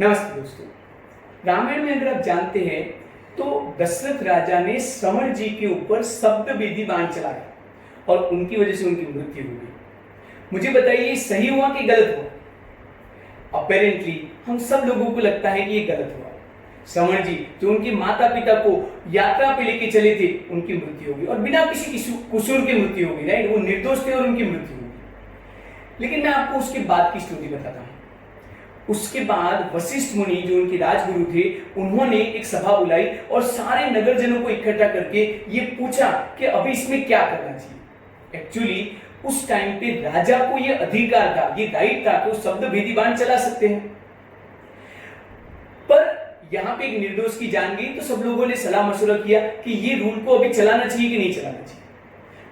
नमस्ते दोस्तों। रामायण में अगर आप जानते हैं तो दशरथ राजा ने श्रवण जी के ऊपर शब्द विधि बाण चलाया और उनकी वजह से उनकी मृत्यु हो गई। मुझे बताइए सही हुआ कि गलत हुआ? अपेरेंटली हम सब लोगों को लगता है कि ये गलत हुआ। श्रवण जी जो उनके माता पिता को यात्रा पे लेके चले थे उनकी मृत्यु हो गई और बिना किसी कसूर की मृत्यु हो गई। राइट, वो निर्दोष थे और उनकी मृत्यु हो गई। लेकिन मैं आपको उसके बाद की स्टोरी बताता हूँ। उसके बाद वशिष्ठ मुनि जो उनके राजगुरु थे उन्होंने एक सभा बुलाई और सारे नगरजनों को इकट्ठा करके ये पूछा कि अभी इसमें क्या करना चाहिए। एक्चुअली उस टाइम पे राजा को ये अधिकार था, ये राइट था कि वो शब्द भेदी बाण चला सकते हैं। पर यहां पे एक निर्दोष की जान गई तो सब लोगों ने सलाह मशवरा किया कि ये रूल को अभी चलाना चाहिए कि नहीं चलाना चाहिए।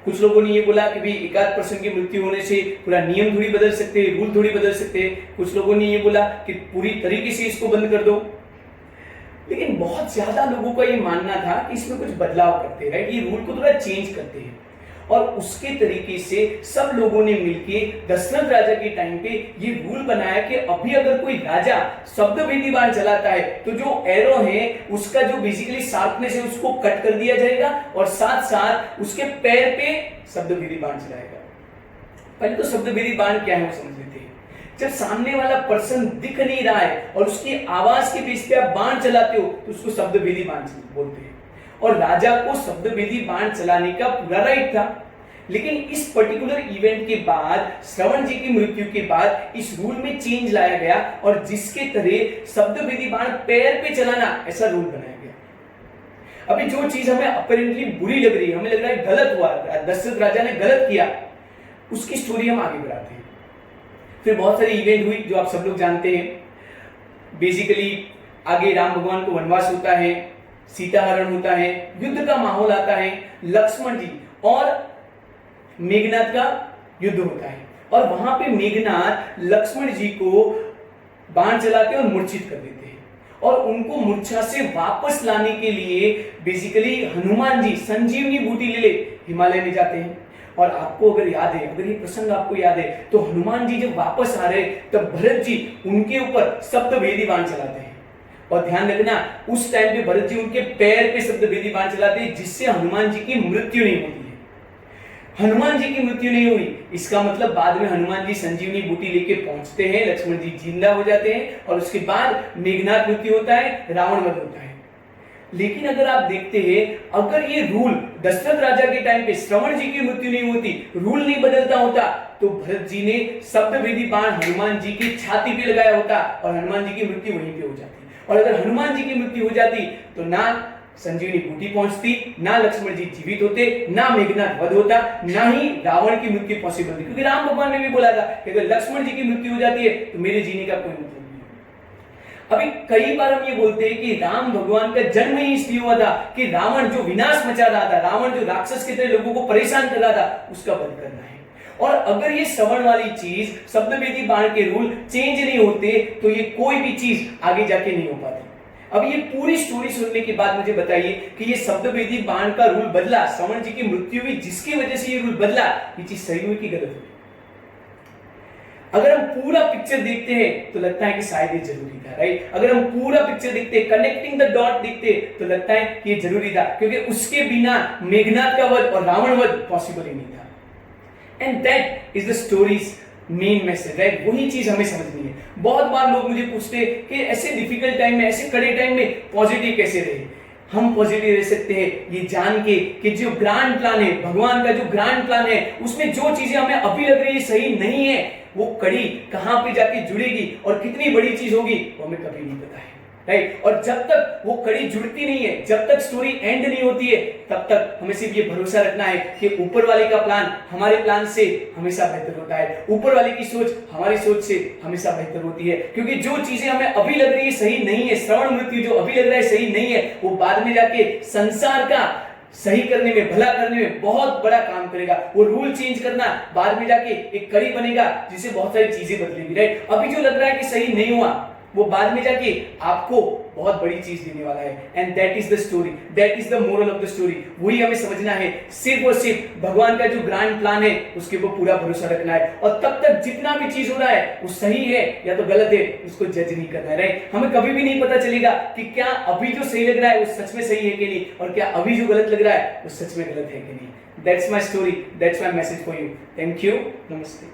कुछ लोगों ने ये बोला कि भाई एकाध पर्सन की मृत्यु होने से पूरा नियम थोड़ी बदल सकते हैं, रूल थोड़ी बदल सकते हैं। कुछ लोगों ने ये बोला कि पूरी तरीके से इसको बंद कर दो। लेकिन बहुत ज्यादा लोगों का ये मानना था कि इसमें कुछ बदलाव करते हैं, राइट, ये रूल को थोड़ा चेंज करते हैं। और उसके तरीके से सब लोगों ने मिलके दशरथ राजा के टाइम पे ये रूल बनाया कि अभी अगर कोई राजा शब्द भेदी बाण चलाता है तो जो एरो है उसका जो बेसिकली शार्पनेस है उसको कट कर दिया जाएगा और साथ साथ उसके पैर पे शब्द भेदी बाण चलाएगा। पहले तो शब्द भेदी बाण क्या है वो समझ लेते हैं। जब सामने वाला पर्सन दिख नहीं रहा है और उसकी आवाज के बेस पे आप बाण चलाते हो तो उसको शब्द भेदी बाण बोलते हैं। और राजा को शब्द भेदी बाण चलाने का पूरा राइट था। लेकिन इस पर्टिकुलर इवेंट के बाद श्रवण जी की मृत्यु के बाद इस रूल में चेंज लाया गया और जिसके तरह शब्द भेदी बाण पैर पे चलाना ऐसा रूल बनाया गया। अभी जो चीज हमें अपरेंटली बुरी लग रही है, हमें लग रहा है गलत हुआ, दशरथ राजा ने गलत किया, उसकी स्टोरी हम आगे बढ़ाते हैं। फिर बहुत सारी इवेंट हुई जो आप सब लोग जानते हैं। बेसिकली आगे राम भगवान को वनवास होता है, सीता हरण होता है, युद्ध का माहौल आता है, लक्ष्मण जी और मेघनाथ का युद्ध होता है और वहां पे मेघनाथ लक्ष्मण जी को बाण चलाते और मूर्छित कर देते हैं और उनको मूर्छा से वापस लाने के लिए बेसिकली हनुमान जी संजीवनी बूटी ले हिमालय में जाते हैं। और आपको अगर याद है, अगर ये प्रसंग आपको याद है तो हनुमान जी जब वापस आ रहे तब भरत जी उनके ऊपर शब्द भेदी बाण चलाते हैं। और ध्यान रखना उस टाइम पे भरत जी उनके पैर पे शब्द भेदी बाण चलाते हैं जिससे हनुमान जी की मृत्यु नहीं होती है। हनुमान जी की मृत्यु नहीं हुई, इसका मतलब बाद में हनुमान जी संजीवनी बूटी लेके पहुंचते हैं, लक्ष्मण जी जिंदा हो जाते हैं और उसके बाद मेघनाथ मृत्यु होता है, रावण वध होता है। लेकिन अगर आप देखते हैं अगर ये रूल दशरथ राजा के टाइम पे श्रवण जी की मृत्यु नहीं होती, रूल नहीं बदलता होता तो भरत जी ने शब्द भेदी बाण हनुमान जी की छाती पे लगाया होता और हनुमान जी की मृत्यु वहीं पे हो जाती। और अगर हनुमान जी की मृत्यु हो जाती तो ना संजीवनी बूटी पहुंचती, ना लक्ष्मण जी जीवित होते, ना मेघनाथ वध होता, ना ही रावण की मृत्यु पॉसिबल थी। क्योंकि राम भगवान ने भी बोला था कि अगर लक्ष्मण जी की मृत्यु हो जाती है तो मेरे जीने का कोई मतलब नहीं। अभी कई बार हम ये बोलते हैं कि राम भगवान का जन्म ही इसलिए हुआ था कि रावण जो विनाश मचा रहा था, रावण जो राक्षस की तरह लोगों को परेशान कर रहा था, उसका वध करना है। और अगर ये श्रवण वाली चीज शब्द भेदी बाण के रूल चेंज नहीं होते तो ये कोई भी चीज आगे जाके नहीं हो पाती। अब ये पूरी स्टोरी सुनने के बाद मुझे बताइए कि ये शब्द भेदी बाण का रूल बदला, श्रवण जी की मृत्यु हुई जिसकी वजह से ये रूल बदला, ये चीज सही हुई कि गलत हुई? अगर हम पूरा पिक्चर देखते हैं तो लगता है कि शायद ये जरूरी था, राइट। अगर हम पूरा पिक्चर देखते, कनेक्टिंग द डॉट देखते तो लगता है कि ये जरूरी था क्योंकि उसके बिना मेघनाथ का वध और रावण वध पॉसिबल ही नहीं था। And that is the stories main message, right. वही चीज हमें समझनी है। बहुत बार लोग मुझे पूछते कि ऐसे डिफिकल्ट टाइम में, ऐसे कड़े टाइम में पॉजिटिव कैसे रहे। हम पॉजिटिव रह सकते हैं ये जान के कि जो ग्रैंड प्लान है, भगवान का जो ग्रैंड प्लान है, उसमें जो चीजें हमें अभी लग रही है सही नहीं है, वो कड़ी कहां पे जाके जुड़ेगी और कितनी बड़ी चीज होगी वो हमें कभी नहीं पता है, राइट। और जब तक वो कड़ी जुड़ती नहीं है, जब तक स्टोरी एंड नहीं होती है, तब तक हमें सिर्फ ये भरोसा रखना है कि ऊपर वाले का प्लान हमारे प्लान से हमेशा बेहतर होता है, ऊपर वाले की सोच हमारी सोच से हमेशा बेहतर होती है। क्योंकि जो चीजें हमें अभी लग रही है सही नहीं है, श्रवण मृत्यु जो अभी लग रहा है सही नहीं है, वो बाद में जाके संसार का सही करने में, भला करने में बहुत बड़ा काम करेगा। वो रूल चेंज करना बाद में जाके एक कड़ी बनेगा जिससे बहुत सारी चीजें बदलेंगी, राइट। अभी जो लग रहा है कि सही नहीं हुआ वो बाद में जाके आपको बहुत बड़ी चीज देने वाला है। And that is the story, that is the moral of the story. वही हमें समझना है, सिर्फ और सिर्फ भगवान का जो ग्रैंड प्लान है उसके ऊपर पूरा भरोसा रखना है, और तब तक जितना भी चीज हो रहा है वो सही है या तो गलत है उसको जज नहीं करना है। राइट, हमें कभी भी नहीं पता चलेगा कि क्या अभी जो सही लग रहा है वो सच में सही है कि नहीं, और क्या अभी जो गलत लग रहा है वो सच में गलत है कि नहीं। That's my story, that's my message for you. Thank you, नमस्ते।